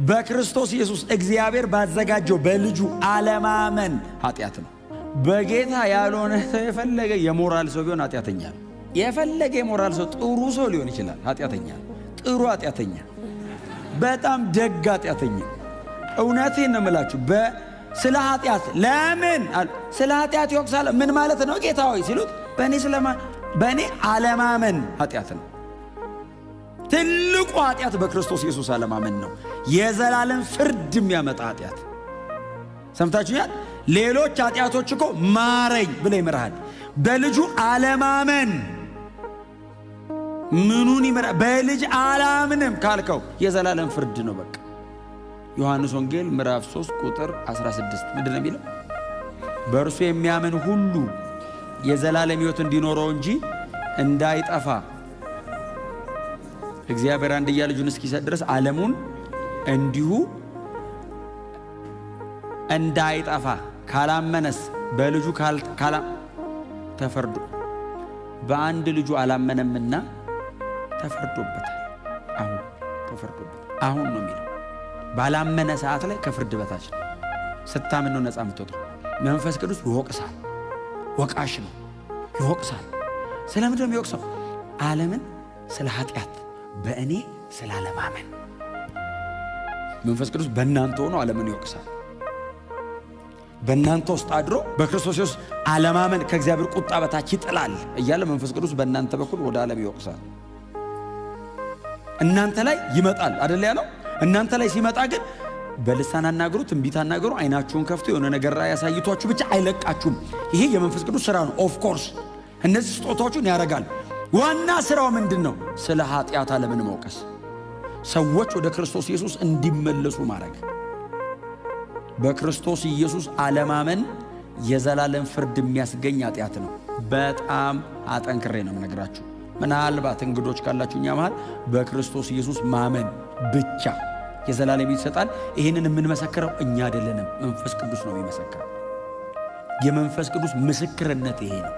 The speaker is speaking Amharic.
በክርስቶስ ኢየሱስ እግዚአብሔር ባዘጋጀው በልጁ አለማመን ኃጢአት ነው። በጌታ ያልሆነ ሰው የፈለገ የሞራል ሰው ቢሆን ኃጢአተኛ ነው። የፈለገ የሞራል ሰው ጥሩ ሰው ሊሆን ይችላል፣ ኃጢአተኛ ነው። ጥሩ ኃጢአተኛ፣ በጣም ደግ ኃጢአተኛ። እውነቴን ነው የምላችሁ። ስለ ኃጢአት ለምን ስለ ኃጢአት ይወቅሳል? ምን ማለት ነው ጌታ ሆይ ሲሉት በእኔ አለማመን ኃጢአት ነው። ትልቁ ኃጢአት በክርስቶስ ኢየሱስ አለማመን ነው። የዘላለም ፍርድ የሚያመጣ ኃጢአት። ሰምታችሁኛል? ሌሎች ኃጢአቶች እኮ ማረኝ ብለ ይምርሃል። በልጁ አለማመን ምኑን ይምራል? በልጅ አላምንም ካልከው የዘላለም ፍርድ ነው በቃ። ዮሐንስ ወንጌል ምዕራፍ 3 ቁጥር 16 ምንድን ነው የሚለው? በእርሱ የሚያምን ሁሉ የዘላለም ሕይወት እንዲኖረው እንጂ እንዳይጠፋ እግዚአብሔር አንድያ ልጁን እስኪሰጥ ድረስ ዓለሙን እንዲሁ እንዳይጠፋ ካላመነስ በልጁ ተፈርዶ በአንድ ልጁ አላመነምና ተፈርዶበታል። አሁን ነው የሚለው። ባላመነ ሰዓት ላይ ከፍርድ በታች ነው። ስታምን ነው ነፃ የምትወጣው። መንፈስ ቅዱስ ይወቅሳል፣ ወቃሽ ነው፣ ይወቅሳል። ስለምንድን ነው የሚወቅሰው? ዓለምን ስለ ኃጢአት፣ በእኔ ስላለማመን። መንፈስ ቅዱስ በእናንተ ሆኖ ዓለምን ይወቅሳል። በእናንተ ውስጥ አድሮ በክርስቶስ ኢየሱስ አለማመን ከእግዚአብሔር ቁጣ በታች ይጥላል እያለ መንፈስ ቅዱስ በእናንተ በኩል ወደ ዓለም ይወቅሳል። እናንተ ላይ ይመጣል አይደል ያለው? እናንተ ላይ ሲመጣ ግን በልሳን አናግሩ፣ ትንቢት አናግሩ፣ አይናችሁን ከፍቶ የሆነ ነገር ላይ ያሳይቷችሁ ብቻ አይለቃችሁም። ይሄ የመንፈስ ቅዱስ ሥራ ነው። ኦፍ ኮርስ እነዚህ ስጦታዎችን ያደርጋል። ዋና ሥራው ምንድን ነው? ስለ ኃጢአት ዓለምን መውቀስ፣ ሰዎች ወደ ክርስቶስ ኢየሱስ እንዲመለሱ ማድረግ። በክርስቶስ ኢየሱስ አለማመን የዘላለም ፍርድ የሚያስገኝ ኃጢአት ነው። በጣም አጠንክሬ ነው የምነግራችሁ። ምናልባት እንግዶች ካላችሁ እኛ መሃል በክርስቶስ ኢየሱስ ማመን ብቻ የዘላለም ይሰጣል። ይህንን የምንመሰክረው እኛ አይደለንም፣ መንፈስ ቅዱስ ነው የሚመሰክረው። የመንፈስ ቅዱስ ምስክርነት ይሄ ነው።